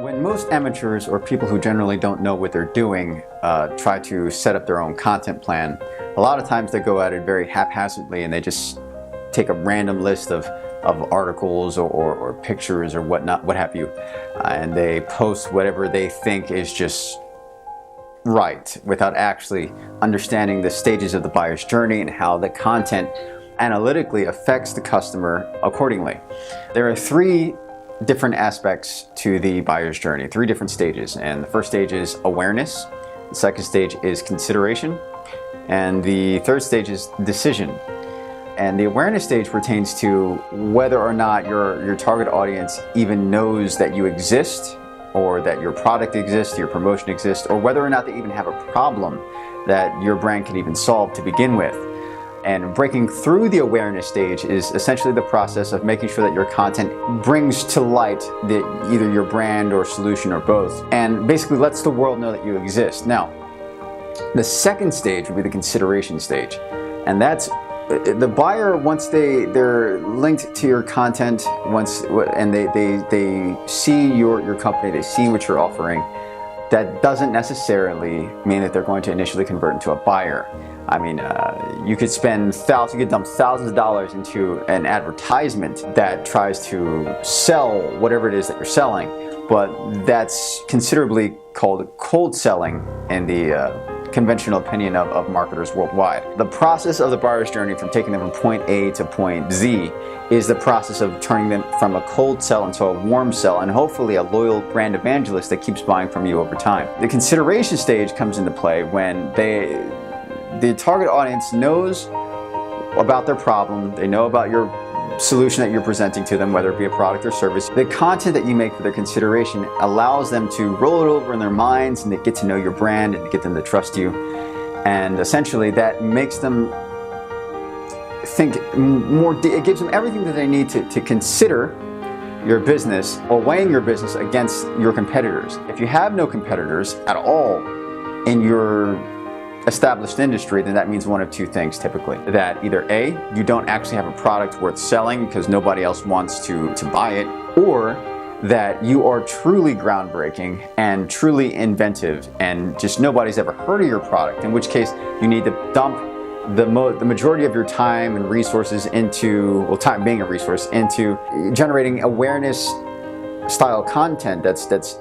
When most amateurs or people who generally don't know what they're doing try to set up their own content plan, a lot of times they go at it very haphazardly and they just take a random list of articles or pictures or whatnot, what have you, and they post whatever they think is just right without actually understanding the stages of the buyer's journey and how the content analytically affects the customer accordingly. There are three different aspects to the buyer's journey, three different stages. And the first stage is awareness, the second stage is consideration, and the third stage is decision. And the awareness stage pertains to whether or not your target audience even knows that you exist, or that your product exists, your promotion exists, or whether or not they even have a problem that your brand can even solve to begin with. And breaking through the awareness stage is essentially the process of making sure that your content brings to light either your brand or solution or both, and basically lets the world know that you exist. Now, the second stage would be the consideration stage, and that's the buyer, once they're linked to your content, and they see your company, they see what you're offering. That doesn't necessarily mean that they're going to initially convert into a buyer. I mean, you could dump thousands of dollars into an advertisement that tries to sell whatever it is that you're selling, but that's considerably called cold selling in the conventional opinion of marketers worldwide. The process of the buyer's journey from taking them from point A to point Z is the process of turning them from a cold sell into a warm sell, and hopefully a loyal brand evangelist that keeps buying from you over time. The consideration stage comes into play when the target audience knows about their problem, they know about your solution that you're presenting to them, whether it be a product or service. The content that you make for their consideration allows them to roll it over in their minds, and they get to know your brand and get them to trust you. And essentially that makes them think more, it gives them everything that they need to consider your business or weighing your business against your competitors. If you have no competitors at all in your established industry, then that means one of two things typically. That either A, you don't actually have a product worth selling because nobody else wants to buy it, or that you are truly groundbreaking and truly inventive and just nobody's ever heard of your product, in which case you need to dump the majority of your time and resources into, well, time being a resource, into generating awareness style content that's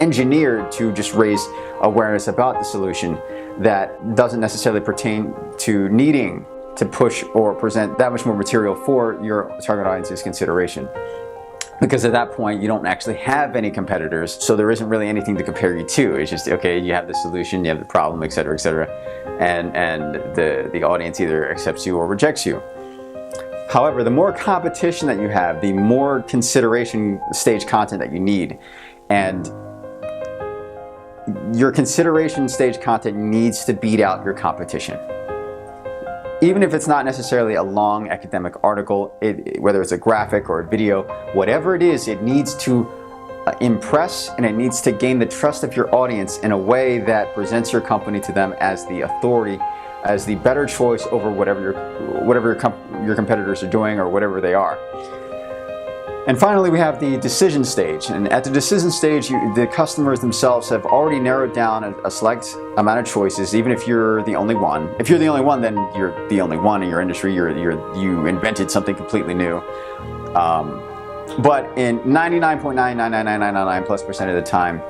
engineered to just raise awareness about the solution, that doesn't necessarily pertain to needing to push or present that much more material for your target audience's consideration. Because at that point, you don't actually have any competitors, so there isn't really anything to compare you to. It's just, okay, you have the solution, you have the problem, etc., and the audience either accepts you or rejects you. However, the more competition that you have, the more consideration stage content that you need. And your consideration stage content needs to beat out your competition. Even if it's not necessarily a long academic article, whether it's a graphic or a video, whatever it is, it needs to impress, and it needs to gain the trust of your audience in a way that presents your company to them as the authority, as the better choice over whatever your competitors are doing or whatever they are. And finally, we have the decision stage. And at the decision stage, the customers themselves have already narrowed down a select amount of choices, even if you're the only one. If you're the only one, then you're the only one in your industry. You invented something completely new. But in 99.99999+% of the time,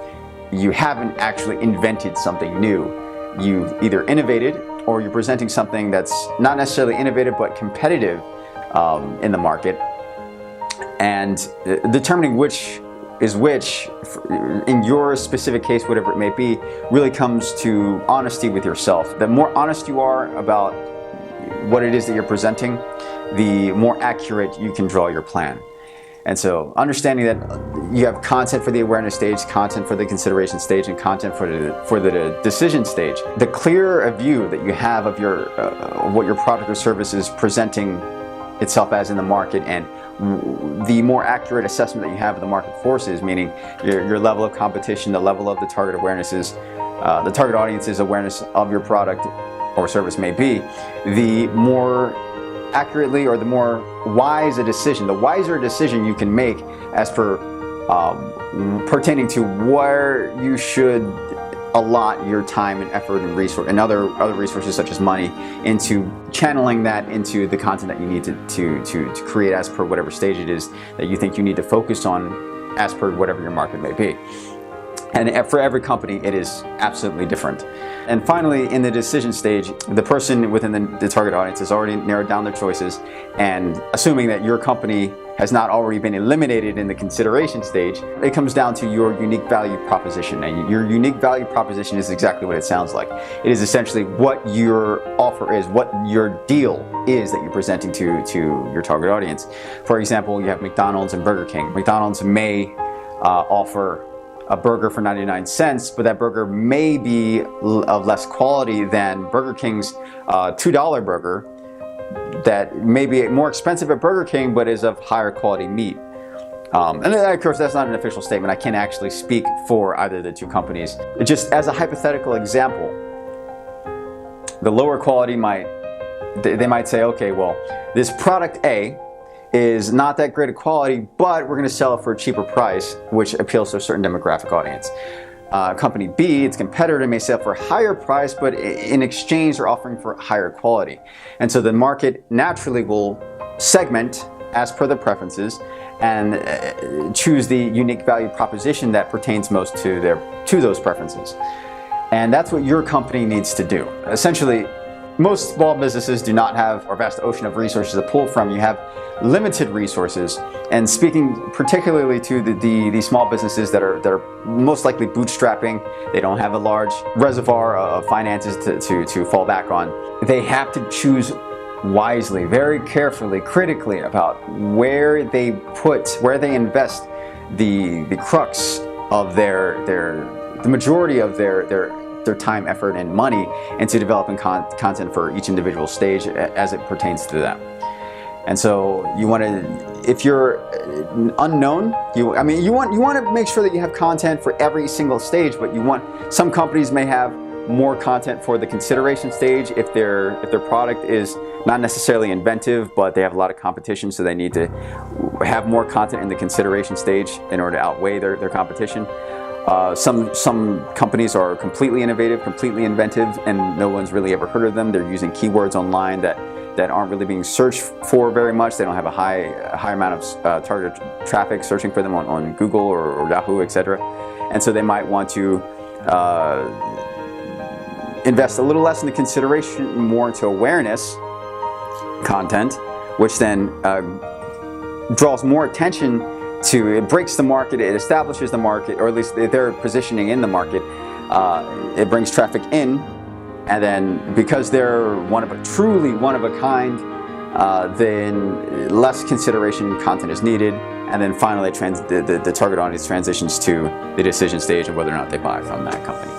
you haven't actually invented something new. You've either innovated, or you're presenting something that's not necessarily innovative but competitive in the market. And determining which is which, in your specific case, whatever it may be, really comes to honesty with yourself. The more honest you are about what it is that you're presenting, the more accurate you can draw your plan. And so understanding that you have content for the awareness stage, content for the consideration stage, and content for the decision stage. The clearer a view that you have of what your product or service is presenting itself as in the market, and the more accurate assessment that you have of the market forces, meaning your level of competition, the level of the target awarenesses, the target audience's awareness of your product or service may be, the more accurately or the more wise a decision, the wiser decision you can make as per pertaining to where you should allot your time and effort and resource and other resources such as money into channeling that into the content that you need to create as per whatever stage it is that you think you need to focus on as per whatever your market may be. And for every company, it is absolutely different. And finally, in the decision stage, the person within the target audience has already narrowed down their choices, and assuming that your company has not already been eliminated in the consideration stage, it comes down to your unique value proposition. And your unique value proposition is exactly what it sounds like. It is essentially what your offer is, what your deal is that you're presenting to your target audience. For example, you have McDonald's and Burger King. McDonald's may offer a burger for 99 cents, but that burger may be of less quality than Burger King's $2 burger that may be more expensive at Burger King, but is of higher quality meat. And of course, that's not an official statement. I can't actually speak for either of the two companies. Just as a hypothetical example, the lower quality they might say, okay, well, this product A is not that great a quality, but we're going to sell it for a cheaper price, which appeals to a certain demographic audience. Company B, its competitor, may sell for a higher price, but in exchange they're offering for higher quality. And so the market naturally will segment as per their preferences and choose the unique value proposition that pertains most to those preferences. And that's what your company needs to do. Essentially, most small businesses do not have a vast ocean of resources to pull from. You have limited resources, and speaking particularly to the small businesses that are most likely bootstrapping, they don't have a large reservoir of finances to fall back on. They have to choose wisely, very carefully, critically about where they invest the crux of the majority of their time, effort, and money into developing content for each individual stage as it pertains to them. And so you want to, if you're unknown, you want to make sure that you have content for every single stage, but some companies may have more content for the consideration stage if their product is not necessarily inventive, but they have a lot of competition, so they need to have more content in the consideration stage in order to outweigh their competition. Some companies are completely innovative, completely inventive, and no one's really ever heard of them. They're using keywords online that aren't really being searched for very much. They don't have a high amount of targeted traffic searching for them on Google or Yahoo, etc. And so they might want to invest a little less in the consideration, more into awareness content, which then draws more attention to, it breaks the market, it establishes the market, or at least their positioning in the market. It brings traffic in, and then because they're truly one of a kind, then less consideration content is needed, and then finally the target audience transitions to the decision stage of whether or not they buy from that company.